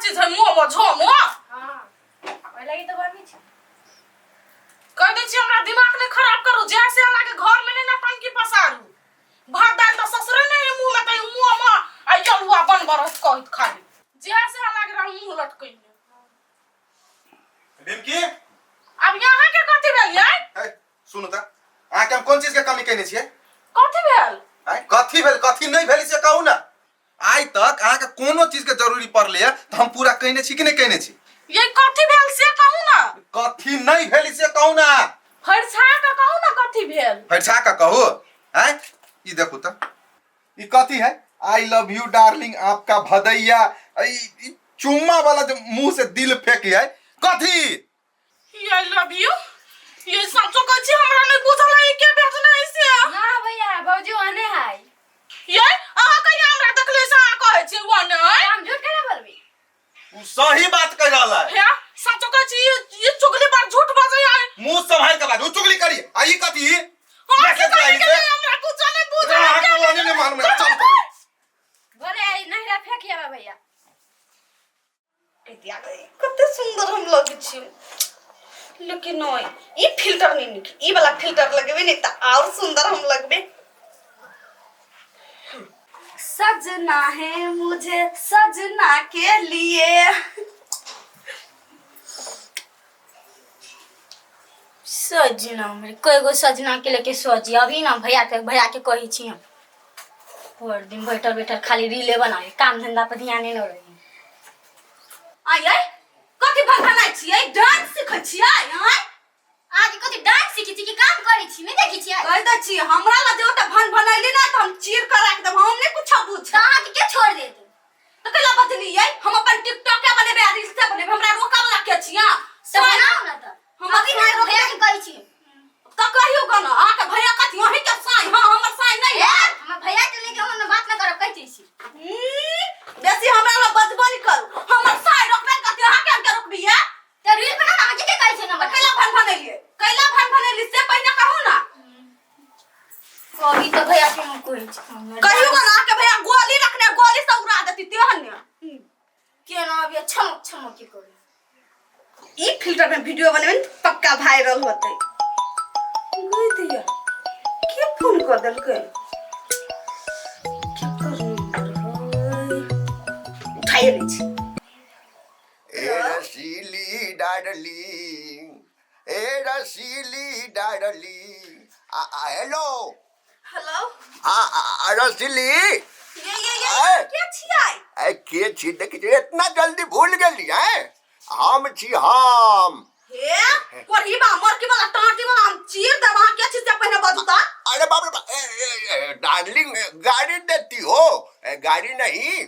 चीज है मुंह में झोमो। हां ओइ लागि त गर्मी छ। कह दे छी हमरा दिमाग ने खराब करू, जैसे हमरा के घर में ना टंकी पसारू। भात दाल तो ससुरे नहीं मुंह में तई मुंह में आई चलुआ बन बरस कहत खाली। जैसे हमरा के मुंह लटकइने। रिमकी अब यहाँ के कथि भेल है? सुनु त आ के हम कौन चीज के कमी कइने छियै? कथि भेल? कथी भेल कथी नहीं भेल से कहू ना। आज तक आ के कोनो चीज के जरूरी पड़ले त हम पूरा कइने छी कि नहीं कइने छी? ये कथि भेल से कहू ना। कथी नहीं भेल से कहू ना। फरछा का कहू ना कथि भेल। फरछा का कहू हैं? ई देखो त ई कथी है? आई लव यू डार्लिंग आपका भदैया। ई चुम्मा वाला जो मुंह से दिल फेंकी है कथी? आई लव यू ये सचो कह छी हमरा नहीं बुझल है के भेजना है से। ना भैया भौजी ओने है। ये अहा कहिया हमरा देखले से आ कहे छी ओने है। हम झूठ केना बोलबी? उ सही बात कह रहल है। है सचो कह छी ये चुगली पर झूठ बजै है। मुंह संभाल के बात उ चुगली करी। आई कथी? मैसेज आई से हमरा कुछ नहीं बुझल है। के नहीं मालूम है। चल बोले नहीं रा फेंकिया भैया। इतिया कते सुंदर हम लगे छी। लेकिन नहीं ई फिल्टर नहीं निकली। ई वाला फिल्टर लगेबे नहीं त और सुंदर हम लगबे। सजना है मुझे सजना के लिए। सजना मेरे कोई गो सजना के लेके सोची अभी ना भैया के कही छी हम। और दिन बैठल खाली रीले बनाए काम धंधा पर ध्यान नहीं रही। आई कथि भगनाइ छियै? डांस सिखै छियै? आज कथि डांस सीखी छी कि काम करै छी नहीं देखी छी? कह दै छी हमरा ला जेटा भनैली ना त हम चीर कर राख देब। हम नहीं कुछ बुझ। कहां के छोड़ दे तू? तो कला बदलियै हम अपन टिकटॉक के बनेबे आ रील्स से बनेबे। हमरा रोका वाला के छिया? तो बनाओ ना त। हम अभी ना भैया के कही छी। त कहियो गना आ के भैया कथि वही के साई। हां हमर साई नहीं है। हम भैया के लेके हम बात ना करब कहै छी। बेसी हमरा ला बदबनी करू। हमर साई रोकबे कथि अहा के रोकबी है? त रील बना ना के कहै छी ना। कला भनैली से पहले कहू ना। अभी तो भैया के हम कही छी। कहियो गना आ के भैया गोली रखने गोली से उड़ा देती तेहन ने। के ना अभी छमक के करे। ई फिल्टर में वीडियो बनेबे पक्का वायरल होतै। गई दिया के फोन कर देलकै? क्या करू उठाइए लै छी। ए रसीली डार्लिंग ए रसीली डार्लिंग हेलो हेलो रसीली ये क्या छियै? के छी देखी इतना जल्दी भूल गेली है? हम छी हम। हे कोरीबा मरकी वाला टांटी वाला हम चीर देब। अहाँ के चीज से पहले बजू त। अरे बाप रे बाप डार्लिंग गाड़ी देती हो? गाड़ी नहीं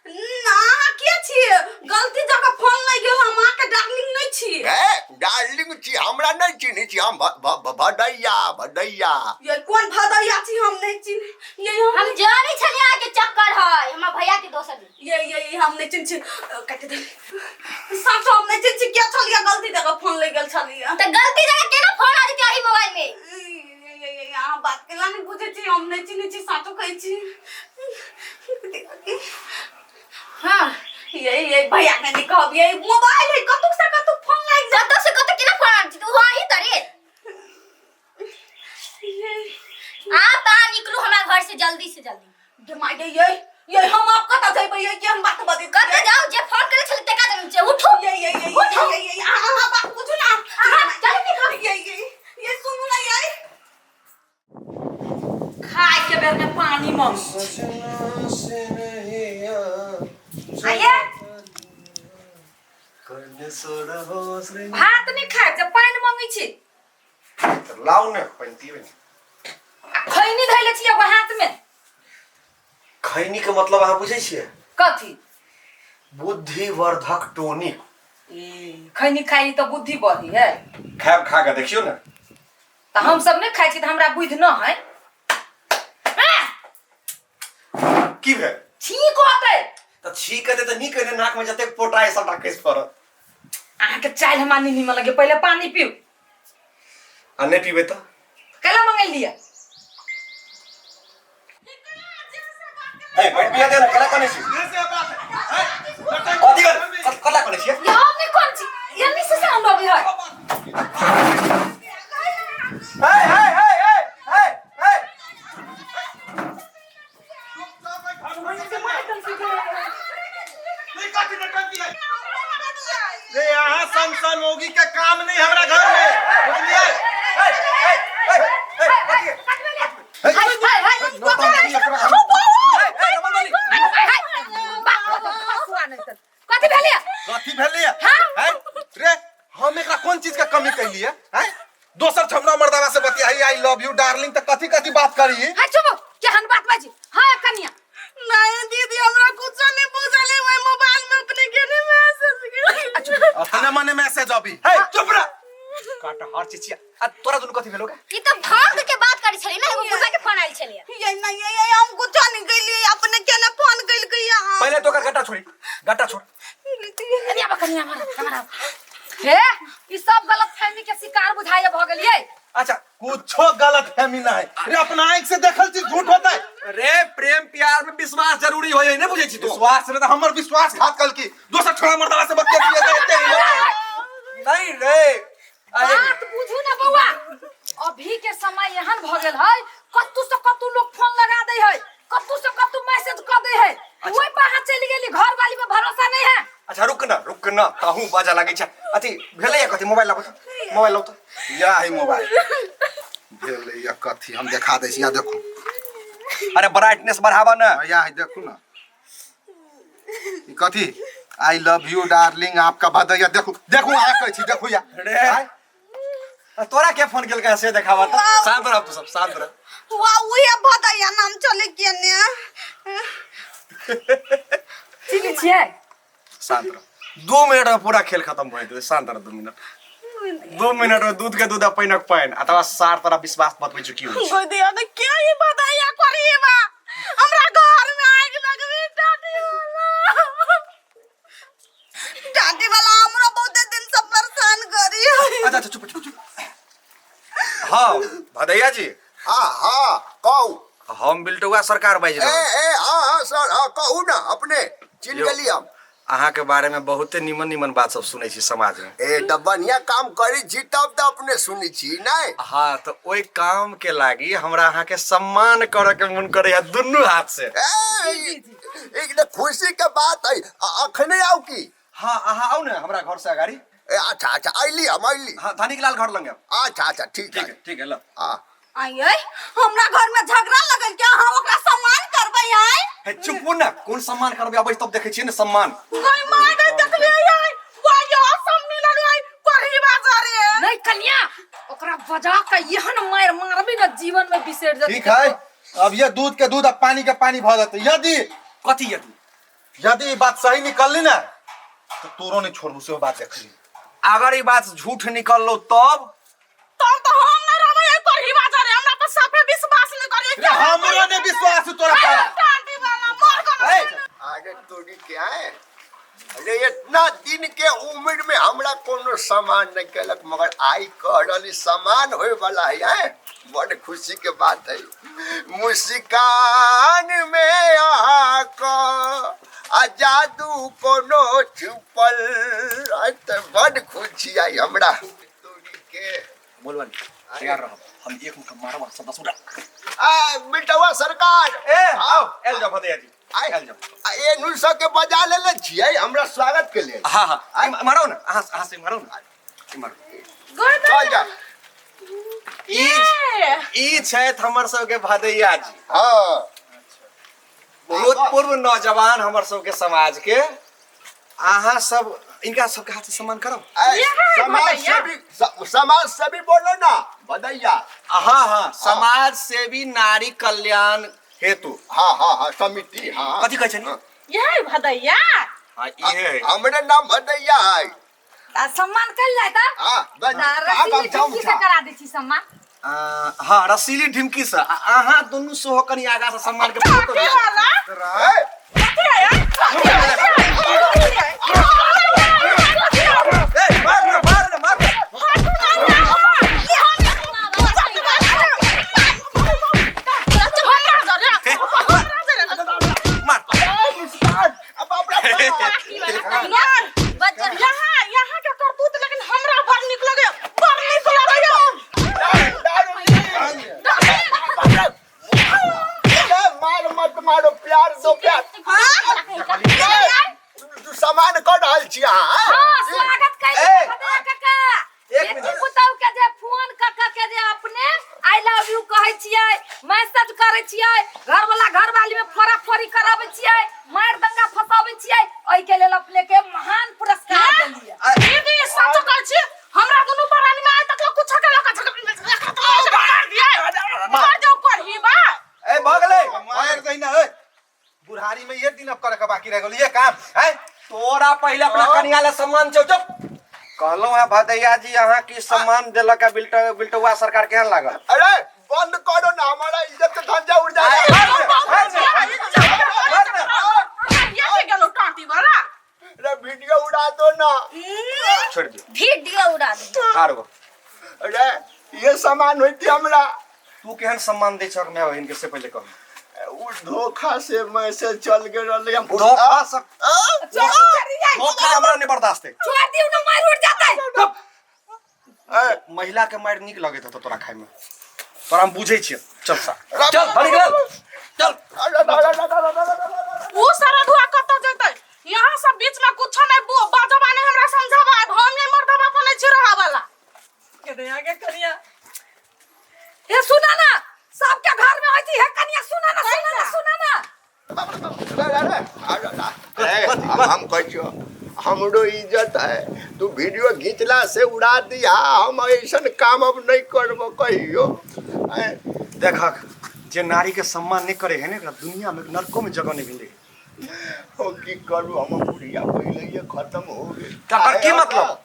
ना के छी गलती जगह फोन नहीं गेल। हम अहाँ के डार्लिंग नहीं छी। डार्लिंग छी हमरा नहीं चिन्ही छी। हम भदैया। ये कौन भदैया छी? हम नहीं चिन्ह। ये हम जानी छलिया के चक्कर है हमर भैया के दोस्त। ये हम नहीं चिन्ह छी। काट दे साथ हम नहीं चिन्ह छी। क्या छलिया गलती जगह फोन ले गेल छलिया। त गलती जगह केना फोन आ जेतै ई मोबाइल में? ये अहाँ बात केला नहीं बुझे छी। हम नहीं चिन्ह छी साथो कहै छी। हां ये भैया के नहीं कहब। ये मोबाइल है कतु से कतु फोन लाग जा। कत से कत केना फोन आ तू वही तरे। आप आ निकलू हमरा घर से जल्दी से जल्दी। जमाई दे ये हम आप कत जइबै? ये के हम बात बदी कत जाओ जे फोन करे छले तका जन से उठो। ये अहाँ बात बुझू ना। चल निकल। ये सुनू ना ये खाए के बेर में पानी मांग। आइए भात नहीं खाए जब पानी मांगी छी। लाउ ने पानी पीबे। खैनी धैले छी एगो हाथ में। खैनी के मतलब अहाँ बुझै छियै? कथी? बुद्धिवर्धक टॉनिक। खैनी खाई तो बुद्धि बढ़ी है। खाब खा के देखियो ना। तो हम सब नहीं खाई छी त हमरा बुद्धि न है। की भेल? ठीक होतै त ठीक कहते त नी कहते नाक में जते पोटाए सबटा केस परत। अहाँ के चाय हमरा नहीं लगे। पहले पानी पीऊ। आ नहीं पीबे त कला मंगाई लिया। ए बैठ पिया दे ना कला कने छी। अथी कथी नटंकी है रे यहाँ संसन होगी के काम नहीं हमरा घर में बुझलिए कथी भेलिए रे हम एकरा कौन चीज का कमी कैलिए हैं दोसर छमना मर्दावा से बतियाई आई लव यू डार्लिंग त कथी कथी बात करी हां चुप केहन बात बाजी हां कन्या नहीं दीदी हमरा कुछ नहीं पूछले मैं मोबाइल में अपने केने मैसेज अपने मने मैसेज अभी हे चुप रह काटा हर चिचिया आ तोरा दुनु कथी भेलोगे ई त भाग के बात करी छली ना एगो बुढ़ा के फोन आइल छली ये नहीं ये हम कुछ नहीं कैली अपने केने फोन कैल के यहाँ पहले तो कर गट्टा छोड़ी गट्टा छोड़ कन्या हमारा हे ई सब गलत फहमी के शिकार बुझाए भ गेलिए अच्छा कुछो गलत फहमी ना है रे अपना आंख से देखल चीज झूठ होता है रे प्रेम प्यार में विश्वास जरूरी होय है नहीं बुझै छी तू विश्वास रे त हमर विश्वास घात कल की दोसर छोरा मर्दावा से बतिया दिए एते ही नहीं रे बात बुझू ना बउआ अभी के समय एहन भ गेल है कत्तू से कत्तू लोग फोन लगा दे है कत्तू से कत्तू मैसेज कर दे है ओई बाहर चली गेली घर वाली पे भरोसा नहीं है अच्छा रुक ना कहूं बाजा लागे छ अथी भेले या कथी मोबाइल लाउ त या है मोबाइल भेले या कथी हम दिखा दै छी या देखो अरे ब्राइटनेस बढ़ावा ना या है देखो ना ई कथी आई लव यू डार्लिंग आपका बधाई देखो आ कहै छी देखो या रे तोरा के फोन केल के से देखावा त शांत रह तू सब शांत रह वाह वो ये बधाई नाम चले केने ठीक छिए शांत रह 2 मिनट में पूरा खेल खत्म भ जेतै शांत रह 2 मिनट 2 मिनट में दूध के दूध पानिक पानि अथवा सार तरह विश्वास बतबै छु की होय कोई दिया तो क्या ये बधाई करी बा हमरा घर में आग लगबी टाटी वाला हमरा बहुत दिन से परेशान करी अच्छा चुप हां भदैया जी हाँ कहू हम बिल्टुआ सरकार बाजि रहल हाँ सर हाँ कहू ना अपने चिन्ह गेली हम अहाँ के बारे में बहुते निमन बात सब सुनै छी समाज में ए त बढ़िया काम करी छी तब त अपने सुनी छी नहीं हाँ तो ओई काम के लागी हमरा अहाँ के सम्मान करे के मन करे दुनु हाथ से एक खुशी के बात है अखने आउ की हाँ अहाँ आउ ना हमरा घर से अगाड़ी अच्छा आइली हम आइली हाँ धनिक लाल घर लंगे अच्छा ठीक है लो हाँ आइए हमरा घर में झगड़ा लगल क्या हम ओकरा सम्मान करबै आइ हे चुप ना कौन सम्मान करबे अबै तब देखै छी ने सम्मान कोई मार दे देखले आइ कोई यो सब मिलल आइ करही बाजारे नहीं कन्या ओकरा बजा के यहन मारबी ना जीवन में बिसर जती ठीक है अब ये दूध के दूध अब पानी के पानी भ जाते यदि ये बात सही निकलली ना तो तोरो नहीं छोड़बू से बात देखली अगर ये बात झूठ निकल लो तब तो हम न रहबै करही बाजारे हमरा पर साफे विश्वास न करिए हमरा ने विश्वास तोरा पर टाटी वाला मार कर अरे तोरी क्या है अरे इतना दिन के उम्र में हमरा कोनो सामान नहीं केलक मगर आई करल सामान होय वाला है बड़ खुशी के बात है मुस्कान में आका आ जादू कोनो छुपल त बड़ खुशी आई हमरा तोरी के बोलवन तैयार रहो हम एक मुक्का मारवा सब दस उड़ा बिटवा सरकार ए आओ एल जा भदैया जी आई एल जा ए नुसा के बजा ले छियै हमरा स्वागत के लिए हां मारो ना हां से मारो ना मारो चल जा ई छै हमर सब के भदैया जी हां बहुत पूर्व नौजवान हमर सब के समाज के आहा सब इनका सबके हाथ से सम्मान करो समाज सेवी बोलो ना भदैया हाँ समाज सेवी नारी कल्याण हेतु हाँ समिति हाँ कथी कहै छै यही भदैया हां ये हमरे नाम भदैया है सम्मान कर जाए ता हां से करा दै छी सम्मान हाँ रसीली ढिमकी से आहा दोनों सोह कनी आगा से सम्मान के फोटो यहाँ के करतूत लेकिन हमरा बड़ निक लगे बड़ निक लगे मार मत मारो प्यार दो प्यार सामान कर रहल छी अहाँ हां स्वागत कइले ए! भदैया काका एक बेटी मिनट। पुतौ के जे फोन काका के जे अपने आई लव यू कहै छियै मैसेज करै छियै घर वाला घरवाली में फोरा फोरी कराबै छियै मार दंगा फसाबै छियै ओइ के लेल अपने के महान पुरस्कार देलिए दीदी सच कहै छी हमरा दुनू परानी में आज तक लोग कुछ के लोग झगड़ा मार दिया मार जाओ पढ़ी बा ए भगले मार दई ना ए बुढ़ारी में ये दिन अब करे के बाकी रह गेल ये काम है तोरा पहले अपना कनिया ले सम्मान छौ चुप कहलो है भदैया जी अहाँ की सम्मान देलक है बिल्टुआ सरकार केहन लागल अरे बंद करो ना हमारा इज्जत का धंधा उड़ जाएगा ये के गेलो टाटी वाला अरे वीडियो उड़ा दो ना छोड़ दे वीडियो उड़ा दे हारो अरे ये सामान होती हमरा तू केहन सम्मान दे छक मैं इनके से पहले कह वो धोखा से मैसेज चल के रहले हम धोखा सक चली जाए धोखा हमरा नहीं बर्दाश्त है छोड़ दियो ना मार उड़ जाता है महिला के मार निक लगे तो तोरा खाए में तोरा हम बुझे छियै चल सा चल भरी गेल चल वो सारा धुआ कत जतै यहाँ सब बीच में कुछ नहीं बाजबा ने हमरा समझावा हम नहीं मर्दबा पर नहीं छिरहा वाला के आगे करिया ये सुना ना सबके घर में होती है कन्या सुना ना हम कहियो हमरो इज्जत है तू वीडियो घींचला से उड़ा दिया हम ऐसन काम अब नहीं करबो कहियो देखक जे नारी के सम्मान नहीं करे है ने दुनिया में नरकों में जगह नहीं मिले हो की करू हम बुढ़िया पहले ये खत्म हो गेल तकर की मतलब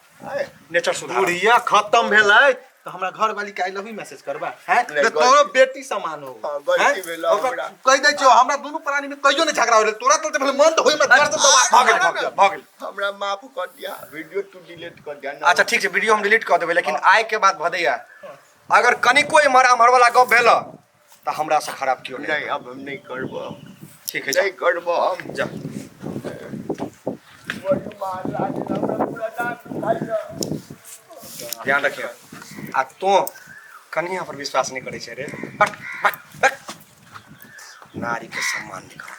नेचर सुधार बुढ़िया खत्म भेलै तो हमरा घर वाली के आई लव यू मैसेज करबा हैं नहीं, तो तोरो बेटी समान हो हाँ, गलती भेला हमरा। कह दे छो हमरा दोनों प्राणी में कहियो ने झगड़ा होले तोरा तो पहले मन तो होई मत दर्द तो भागल हमरा माफ कर दिया वीडियो तू डिलीट कर दिया अच्छा ठीक है वीडियो हम डिलीट कर देबै लेकिन आय के बाद भदैया अगर कनी कोई मरा हमर वाला गप भेल त हमरा से खराब क्यों नहीं नहीं अब हम नहीं करबो ठीक है नहीं करबो हम जा ध्यान रखियो आ तो कन्या पर विश्वास नहीं करे छे रे हट हट हट नारी के सम्मान नहीं कर